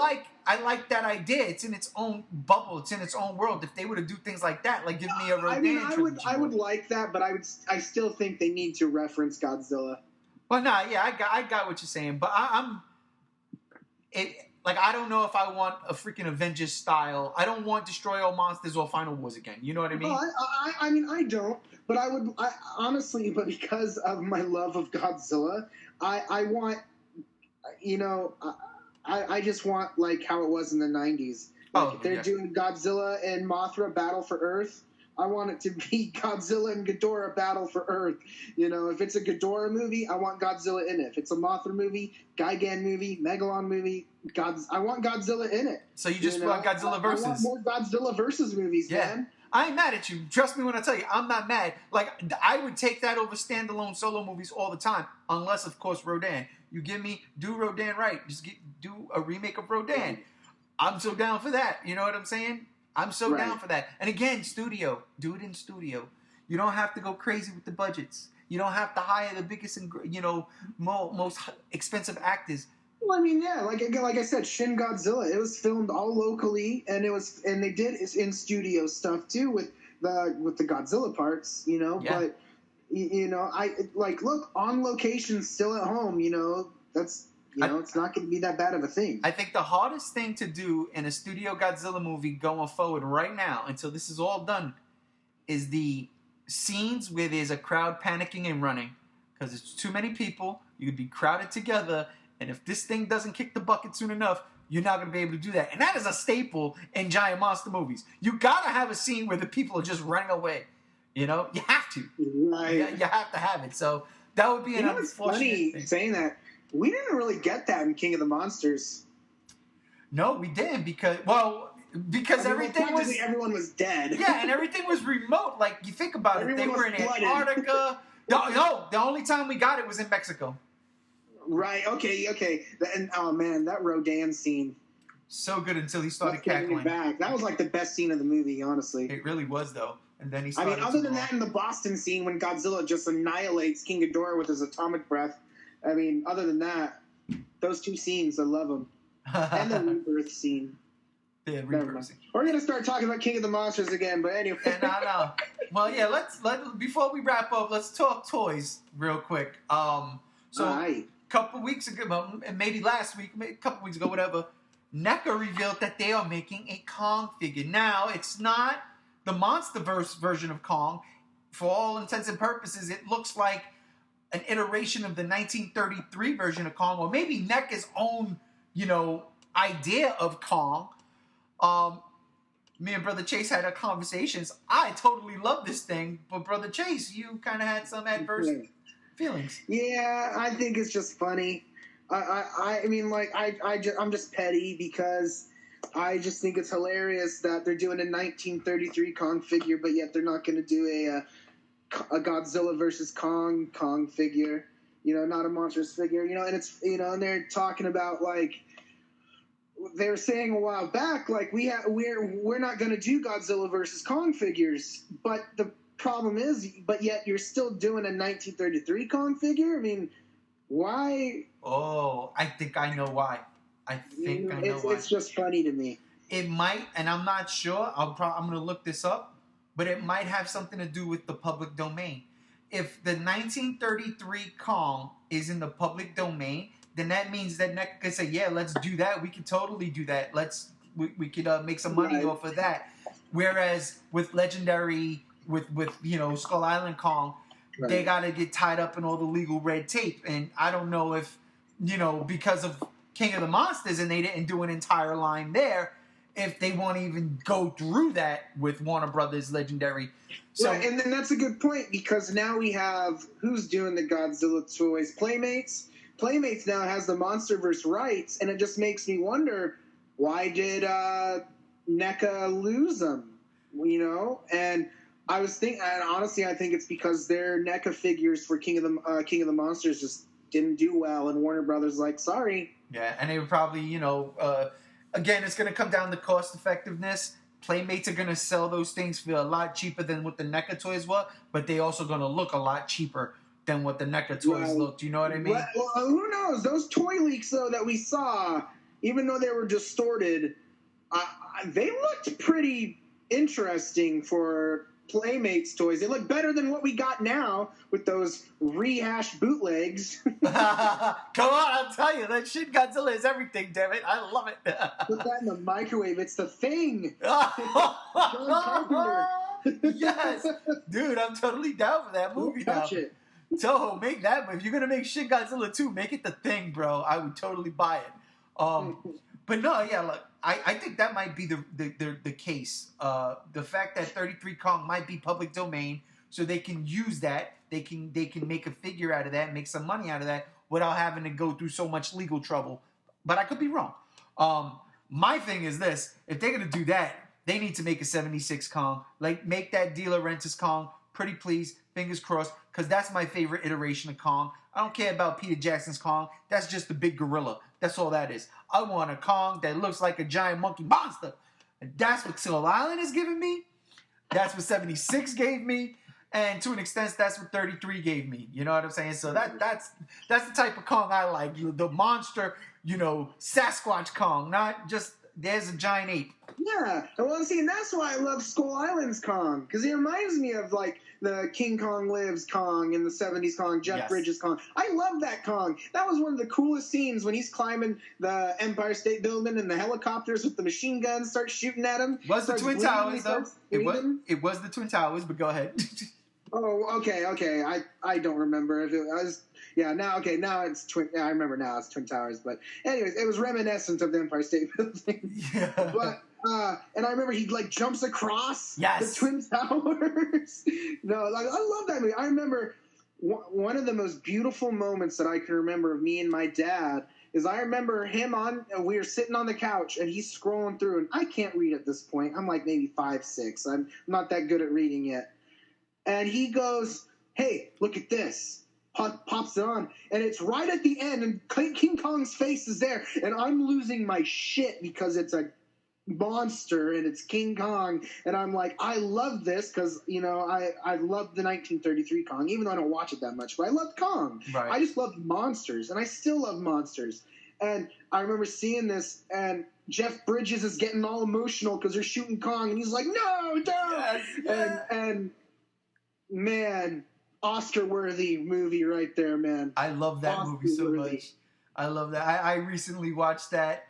like that idea. It's in its own bubble. It's in its own world. If they were to do things like that, like give me a Rodan trilogy. I would like that, but I still think they need to reference Godzilla. Well, no, yeah, I got what you're saying, but I don't know if I want a freaking Avengers style. I don't want Destroy All Monsters or Final Wars again. You know what I mean? Well, I don't. But honestly, but because of my love of Godzilla, I want, I just want like how it was in the 90s. Like they're doing Godzilla and Mothra Battle for Earth. I want it to be Godzilla and Ghidorah Battle for Earth. If it's a Ghidorah movie, I want Godzilla in it. If it's a Mothra movie, Gigan movie, Megalon movie, I want Godzilla in it. So you just want Godzilla versus. I want more Godzilla versus movies, man. I ain't mad at you. Trust me when I tell you, I'm not mad. Like, I would take that over standalone solo movies all the time, unless, of course, Rodan. You do Rodan right. Just do a remake of Rodan. I'm so down for that. You know what I'm saying? I'm so down for that. And again, studio. Do it in studio. You don't have to go crazy with the budgets. You don't have to hire the biggest, most expensive actors. Well, I mean, yeah, like I said, Shin Godzilla. It was filmed all locally, and they did in studio stuff too with the Godzilla parts, Yeah. But I look on location, still at home. That's it's not going to be that bad of a thing. I think the hardest thing to do in a studio Godzilla movie going forward right now, until this is all done, is the scenes where there's a crowd panicking and running, because it's too many people. You could be crowded together. And if this thing doesn't kick the bucket soon enough, you're not going to be able to do that. And that is a staple in giant monster movies. You got to have a scene where the people are just running away. You have to. Right. You have to have it. So that would be an unfortunate thing. Saying that. We didn't really get that in King of the Monsters. No, we didn't because everyone was dead. Yeah, and everything was remote. Like, you think about it. They were in Antarctica. No, the only time we got it was in Mexico. Right. Okay. And oh man, that Rodan scene. So good until he started Taking cackling. it back. That was like the best scene of the movie, honestly. It really was, though. And then he I started. mean, other than that, in the Boston scene when Godzilla just annihilates King Ghidorah with his atomic breath. I mean, other than that, those two scenes, I love them. And the rebirth scene. Yeah, rebirth scene. We're gonna start talking about King of the Monsters again, but anyway. No. Well, yeah. Let's before we wrap up, let's talk toys real quick. A couple weeks ago, well, maybe last week, maybe a couple weeks ago, whatever. NECA revealed that they are making a Kong figure. Now, it's not the MonsterVerse version of Kong. For all intents and purposes, it looks like an iteration of the 1933 version of Kong, or maybe NECA's own, idea of Kong. Me and Brother Chase had our conversations. I totally love this thing, but Brother Chase, you kind of had some adverse feelings. Yeah, I think it's just funny. I mean, like, I'm just petty because I just think it's hilarious that they're doing a 1933 Kong figure, but yet they're not going to do a Godzilla versus Kong figure, not a Monsters figure, and it's, and they're talking about, like, they were saying a while back, like, we're not going to do Godzilla versus Kong figures, but the problem is, but yet you're still doing a 1933 Kong figure? I mean, why? Oh, I think I know why. I know why. It's just funny to me. It might, and I'm not sure. I'm going to look this up, but it might have something to do with the public domain. If the 1933 Kong is in the public domain, then that means that NECA could say, yeah, let's do that. We could totally do that. We could make some money off of that. Whereas with Legendary, with Skull Island Kong, they got to get tied up in all the legal red tape. And I don't know if, because of King of the Monsters and they didn't do an entire line there, if they want to even go through that with Warner Brothers Legendary. So, right, and then that's a good point, because now we have, who's doing the Godzilla toys? Playmates? Playmates now has the MonsterVerse rights, and it just makes me wonder, why did NECA lose them? And I was thinking, and honestly, I think it's because their NECA figures for King of the Monsters just didn't do well, and Warner Brothers like, sorry. Yeah, and they were probably, again, it's going to come down to cost effectiveness. Playmates are going to sell those things for a lot cheaper than what the NECA toys were, but they also going to look a lot cheaper than what the NECA toys looked. You know what I mean? Well, who knows? Those toy leaks, though, that we saw, even though they were distorted, they looked pretty interesting for Playmates toys. They look better than what we got now with those rehashed bootlegs. Come on, I'll tell you, that Shin Godzilla is everything, damn it. I love it. Put that in the microwave. It's the thing. Yes. Dude, I'm totally down for that movie now. Touch it. Toho, make that. If you're going to make Shin Godzilla 2, make it the thing, bro. I would totally buy it. But no, yeah, look, I think that might be the case. The fact that 33 Kong might be public domain, so they can use that. They can make a figure out of that, make some money out of that, without having to go through so much legal trouble. But I could be wrong. My thing is this: if they're gonna do that, they need to make a 76 Kong. Like, make that De Laurentiis Kong. Pretty please, fingers crossed, because that's my favorite iteration of Kong. I don't care about Peter Jackson's Kong. That's just the big gorilla. That's all that is. I want a Kong that looks like a giant monkey monster. And that's what Skull Island is giving me. That's what 76 gave me. And to an extent, that's what 33 gave me. You know what I'm saying? So that's the type of Kong I like. The monster, Sasquatch Kong, not just there's a giant ape. Yeah, well, see, and that's why I love Skull Island's Kong, because he reminds me of, like, the King Kong Lives Kong in the 70s Kong, Jeff Bridges Kong. I love that Kong. That was one of the coolest scenes when he's climbing the Empire State Building and the helicopters with the machine guns start shooting at him. Was the Twin Towers, though? It was the Twin Towers, but go ahead. Oh, okay. I don't remember if it was. Yeah, now it's Twin. I remember now it's Twin Towers. But anyways, it was reminiscent of the Empire State Building. Yeah. But and I remember he like jumps across the Twin Towers. No, like, I love that movie. I remember one of the most beautiful moments that I can remember of me and my dad is I remember him we were sitting on the couch and he's scrolling through, and I can't read at this point. I'm like maybe 5, 6. I'm not that good at reading yet. And he goes, "Hey, look at this." pops it on, and it's right at the end, and King Kong's face is there, and I'm losing my shit because it's a monster and it's King Kong, and I'm like, I love this because I love the 1933 Kong, even though I don't watch it that much, but I love Kong. Right. I just love monsters, and I still love monsters. And I remember seeing this, and Jeff Bridges is getting all emotional because they're shooting Kong, and he's like, no, don't. Yes. And man, Oscar-worthy movie right there, man. I love that movie so much. I love that. I recently watched that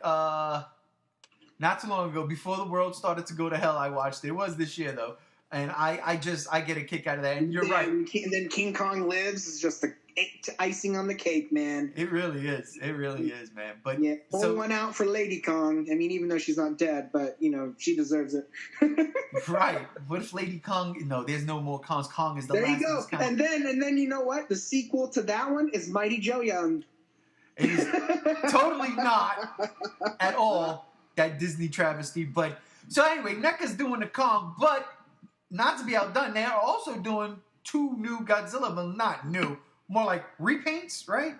not too long ago. Before the world started to go to hell, I watched it. It was this year, though. And I get a kick out of that. And you're right. And then King Kong Lives is just the icing on the cake, man. It really is. It really is, man. But yeah, pull one out for Lady Kong. I mean, even though she's not dead, but she deserves it. Right. What if Lady Kong? No, there's no more Kongs. Kong is the last. There you go. And then you know what? The sequel to that one is Mighty Joe Young. It is totally not at all that Disney travesty. But so anyway, NECA's doing the Kong, but not to be outdone, they are also doing 2 new Godzilla, but not new. More like repaints, right?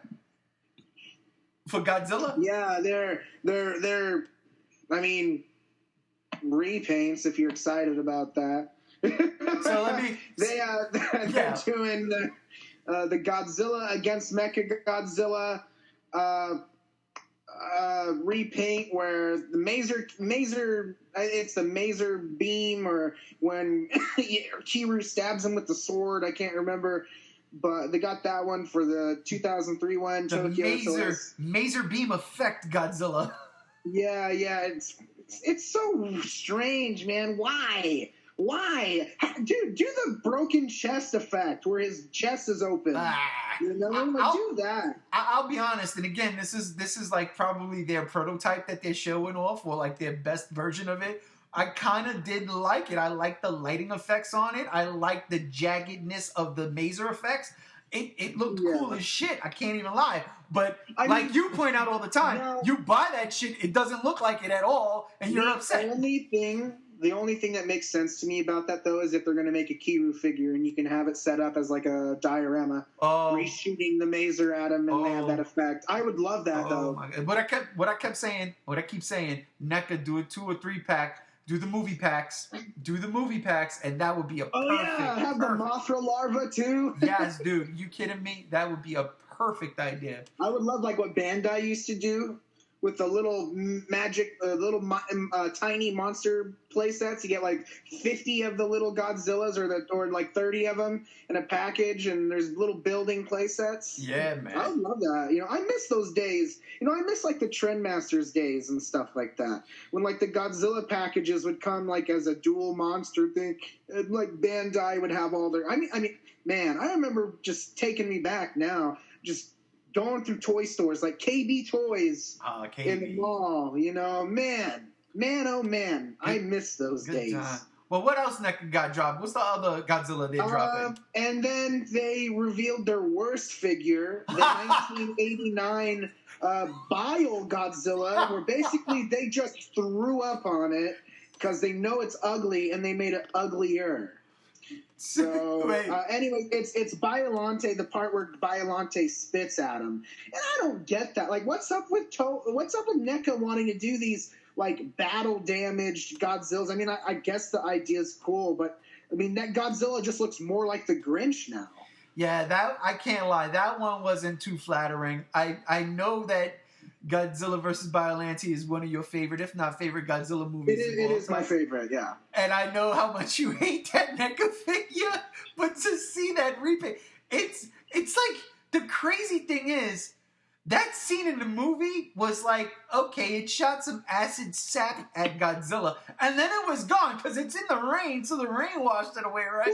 For Godzilla? Yeah, they're I mean, repaints if you're excited about that. So let me they're doing the Godzilla against Mecha Godzilla repaint where the Maser it's the Maser beam, or when Chiru stabs him with the sword, I can't remember. But they got that one for the 2003 one. The Maser beam effect Godzilla. Yeah, it's so strange, man. Why? Dude, do the broken chest effect where his chest is open. Do that. I'll be honest, and again, this is like probably their prototype that they're showing off, or like their best version of it. I kind of did like it. I like the lighting effects on it. I like the jaggedness of the Maser effects. It looked cool as shit. I can't even lie. But like you point out all the time, you buy that shit, it doesn't look like it at all, and you're upset. The only thing that makes sense to me about that, though, is if they're going to make a Kiru figure and you can have it set up as like a diorama, reshooting the Maser at him, and they have that effect. I would love that, though. My God. What I keep saying, NECA, do a 2 or 3 pack. Do the movie packs, and that would be a perfect. Have the Mothra larva too. Yes, dude, you kidding me? That would be a perfect idea. I would love like what Bandai used to do with the little tiny monster play sets. You get like 50 of the little Godzillas, or like 30 of them in a package, and there's little building play sets. Yeah, man. I would love that. I miss those days. I miss like the Trendmasters days and stuff like that. When like the Godzilla packages would come like as a dual monster thing, and like Bandai would have all their. I mean, man, I remember just taking me back now, just going through toy stores like KB Toys in the mall. Man, oh man, I miss those days. Time. Well, what else NECA got dropped? What's the other Godzilla they dropped? And then they revealed their worst figure, the 1989 Bile Godzilla, where basically they just threw up on it because they know it's ugly and they made it uglier. So anyway, it's Biollante, the part where Biollante spits at him, and I don't get that. Like, what's up with NECA wanting to do these like battle damaged Godzillas? I mean, I guess the idea is cool, but I mean that Godzilla just looks more like the Grinch now. Yeah, that I can't lie. That one wasn't too flattering. I know that Godzilla vs. Biollante is one of your favorite, if not favorite, Godzilla movies. It is my favorite, yeah. And I know how much you hate that NECA figure, but to see that repaint, it's like, the crazy thing is, that scene in the movie was like, okay, it shot some acid sap at Godzilla, and then it was gone because it's in the rain, so the rain washed it away, right?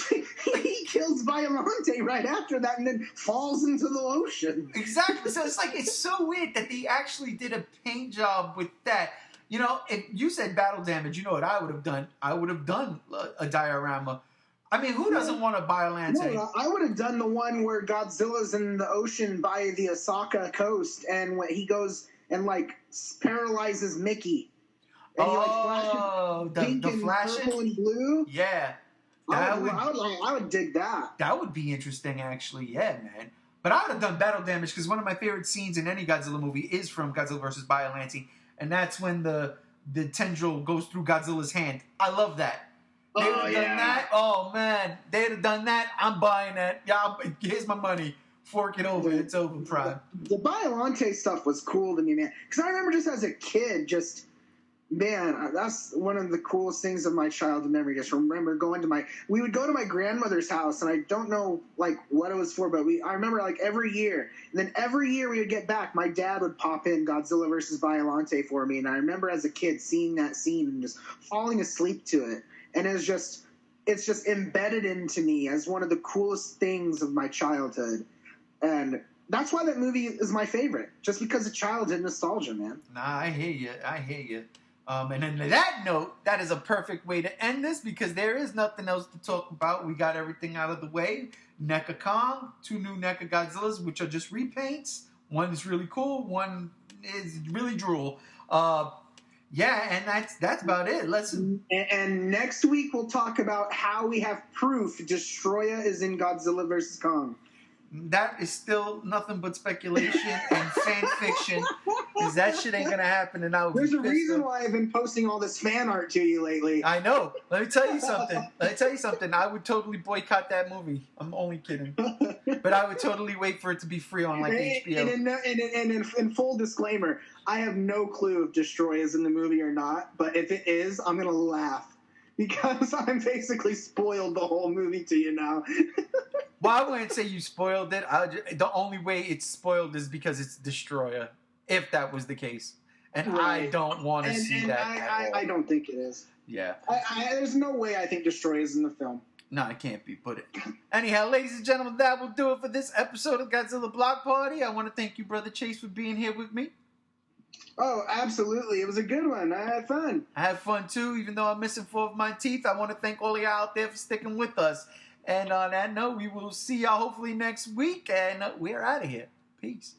He kills Biollante right after that and then falls into the ocean. Exactly. So it's like, it's so weird that they actually did a paint job with that. If you said battle damage, you know what I would have done? I would have done a diorama. I mean, who doesn't want a Biollante? No, I would have done the one where Godzilla's in the ocean by the Osaka coast, and when he goes and like paralyzes Mickey, and he like flashes pink and purple and blue. Yeah, I would dig that. That would be interesting, actually. Yeah, man. But I would have done battle damage because one of my favorite scenes in any Godzilla movie is from Godzilla vs. Biollante, and that's when the tendril goes through Godzilla's hand. I love that. They'd have done that. Oh man, they'd have done that. I'm buying that. Yeah, here's my money. Fork it over. It's over, Prime. The Biollante stuff was cool to me, man. Because I remember just as a kid, man, that's one of the coolest things of my childhood memory. Just remember we would go to my grandmother's house, and I don't know like what it was for, but I remember like every year. And then every year we would get back, my dad would pop in Godzilla vs. Biollante for me, and I remember as a kid seeing that scene and just falling asleep to it. And it's just embedded into me as one of the coolest things of my childhood. And that's why that movie is my favorite, just because of childhood nostalgia, man. Nah, I hear you. And on that note, that is a perfect way to end this because there is nothing else to talk about. We got everything out of the way. NECA Kong, 2 new NECA Godzillas, which are just repaints. One is really cool. One is really drool. Yeah, and that's about it. And next week we'll talk about how we have proof Destroya is in Godzilla vs. Kong. That is still nothing but speculation and fan fiction, because that shit ain't gonna happen. And there's a reason why I've been posting all this fan art to you lately. I know. Let me tell you something. I would totally boycott that movie. I'm only kidding, but I would totally wait for it to be free on like HBO. And in full disclaimer, I have no clue if Destroy is in the movie or not. But if it is, I'm gonna laugh. Because I'm basically spoiled the whole movie to you now. Well, I wouldn't say you spoiled it. The only way it's spoiled is because it's Destroyer, if that was the case. And right. I don't want to see that at all. I don't think it is. Yeah. There's no way I think Destroyer is in the film. No, it can't be. Put it. Anyhow, ladies and gentlemen, that will do it for this episode of Godzilla Block Party. I want to thank you, Brother Chase, for being here with me. Oh, absolutely. It was a good one. I had fun. I had fun, too. Even though I'm missing 4 of my teeth, I want to thank all of y'all out there for sticking with us. And on that note, we will see y'all hopefully next week. And we're out of here. Peace.